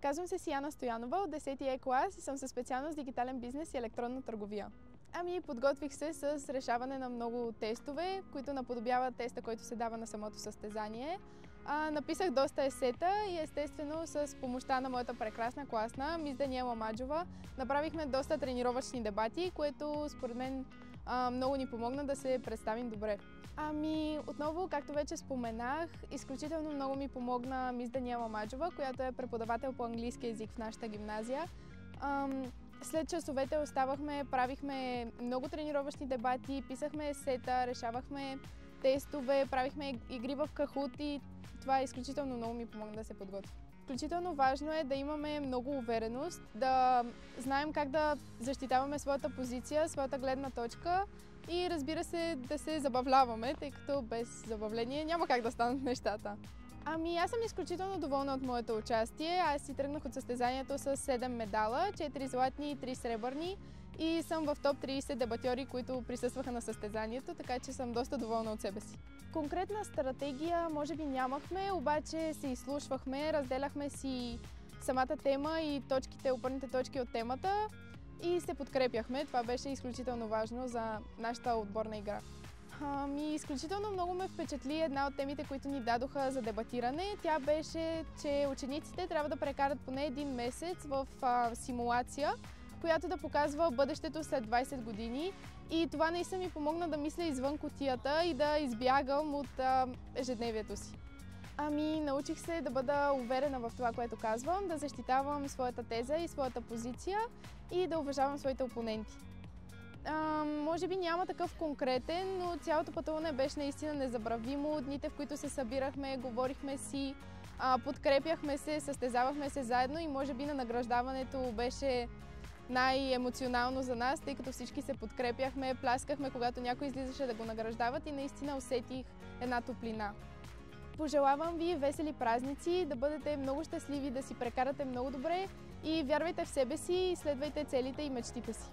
Казвам се Сияна Стоянова от 10-ти Е клас и съм със специалност дигитален бизнес и електронна търговия. Подготвих се с решаване на много тестове, които наподобяват теста, който се дава на самото състезание. Написах доста есета и естествено с помощта на моята прекрасна класна, мис Даниела Маджова, направихме доста тренировъчни дебати, което според мен много ни помогна да се представим добре. Отново, както вече споменах, изключително много ми помогна мис Даниела Маджова, която е преподавател по английски език в нашата гимназия. След часовете оставахме, правихме много тренировъчни дебати, писахме есета, решавахме тестове, правихме игри в Кахут и това изключително много ми помогна да се подготвя. Изключително важно е да имаме много увереност, да знаем как да защитаваме своята позиция, своята гледна точка и разбира се да се забавляваме, тъй като без забавление няма как да станат нещата. Аз съм изключително доволна от моето участие. Аз си тръгнах от състезанието с 7 медала, 4 златни и 3 сребърни и съм в топ 30 дебатьори, които присъстваха на състезанието, така че съм доста доволна от себе си. Конкретна стратегия може би нямахме, обаче се изслушвахме, разделяхме си самата тема и опорните точки от темата и се подкрепяхме. Това беше изключително важно за нашата отборна игра. Изключително много ме впечатли една от темите, които ни дадоха за дебатиране. Тя беше, че учениците трябва да прекарат поне един месец в симулация, която да показва бъдещето след 20 години. И това наистина ми помогна да мисля извън кутията и да избягам от ежедневието си. Научих се да бъда уверена в това, което казвам, да защитавам своята теза и своята позиция и да уважавам своите опоненти. Може би няма такъв конкретен, но цялото пътуване беше наистина незабравимо. Дните, в които се събирахме, говорихме си, подкрепяхме се, състезавахме се заедно и може би на награждаването беше най-емоционално за нас, тъй като всички се подкрепяхме, пляскахме, когато някой излизаше да го награждават и наистина усетих една топлина. Пожелавам ви весели празници, да бъдете много щастливи, да си прекарате много добре и вярвайте в себе си и следвайте целите и мечтите си.